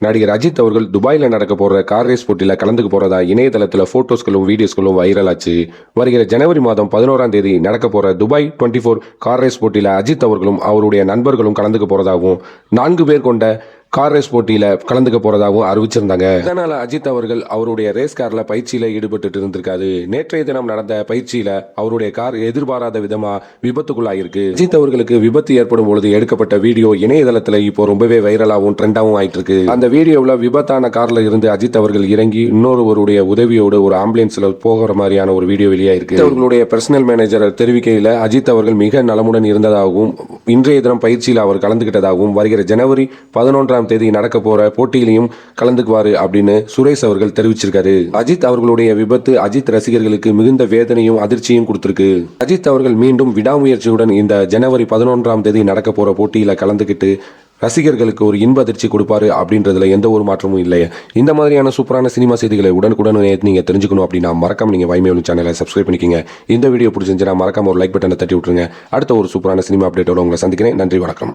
நடிகர் அஜித் அவர்கள் துபாயில் நடக்க போற கார் ரேஸ் போட்டியில் கலந்துக்க போறதா இணையதளத்தில் போட்டோஸ்களும் வீடியோஸ்களும் வைரல் ஆச்சு. வருகிற ஜனவரி மாதம் 11ஆம் தேதி நடக்க போற துபாய் 24 கார் ரேஸ் போட்டியில் அஜித் அவர்களும் அவருடைய நண்பர்களும் கலந்துக்க போறதாகவும் 4 பேர் கொண்ட கார் ரேஸ் போட்டியில கலந்துக்க போறதாகவும் அறிவிச்சிருந்தாங்க. இதனால அஜித் அவர்கள் அவருடைய ரேஸ் கார்ல பயிற்சியில ஈடுபட்டு இருந்திருக்காரு. நேற்றைய தினம் நடந்த பயிற்சியில அவருடைய கார் எதிர்பாராத விதமா விபத்துக்குள்ளாயிருக்கு. அஜித் அவர்களுக்கு விபத்து ஏற்படும் பொழுது எடுக்கப்பட்ட வீடியோ இணையதளத்துல இப்போ ரொம்பவே வைரலாகவும் ட்ரெண்டாகவும் ஆயிட்டு இருக்கு. அந்த வீடியோவில் விபத்தான கார்ல இருந்து அஜித் அவர்கள் இறங்கி இன்னொருவருடைய உதவியோடு ஒரு ஆம்புலன்ஸ்ல போகிற மாதிரியான ஒரு வீடியோ வெளியாயிருக்கு. அவர்களுடைய பர்சனல் மேனேஜர் தெரிவிக்கையில் அஜித் அவர்கள் மிக நலமுடன் இருந்ததாகவும் இன்றைய தினம் பயிற்சியில் அவர் கலந்துகிட்டதாகவும் வருகிற ஜனவரி 11ஆம் தேதி நடக்க போற போட்டியிலையும் கலந்துக்குவாரு அப்படின்னு சுரேஷ் அவர்கள் தெரிவிச்சிருக்காரு. அஜித் அவர்களுடைய விபத்து அஜித் ரசிகர்களுக்கு மிகுந்த வேதனையும் அதிர்ச்சியும் கொடுத்திருக்கு. அஜித் அவர்கள் மீண்டும் விடாமுயற்சியுடன் இந்த ஜனவரி 11ஆம் தேதி நடக்க போற போட்டியில கலந்துக்கிட்டு ரசிகர்களுக்கு ஒரு இன்ப அதிர்ச்சி கொடுப்பாரு அப்படின்றதுல எந்த ஒரு மாற்றமும் இல்லை. இந்த மாதிரியான சூப்பரான சினிமா செய்திகளை உடனுக்குடன் நீங்க தெரிஞ்சுக்கணும் அப்படின்னா மறக்காம நீங்க வைமையோலி சேனலை சப்ஸ்கிரைப் பண்ணிக்கங்க. இந்த வீடியோ பிடிச்சிருந்துச்சுன்னா மறக்காம ஒரு லைக் பட்டனை தட்டி விட்டுருங்க. அடுத்த ஒரு சூப்பரான சினிமா அப்டேட்டோட உங்களை சந்திக்கிறேன். நன்றி, வணக்கம்.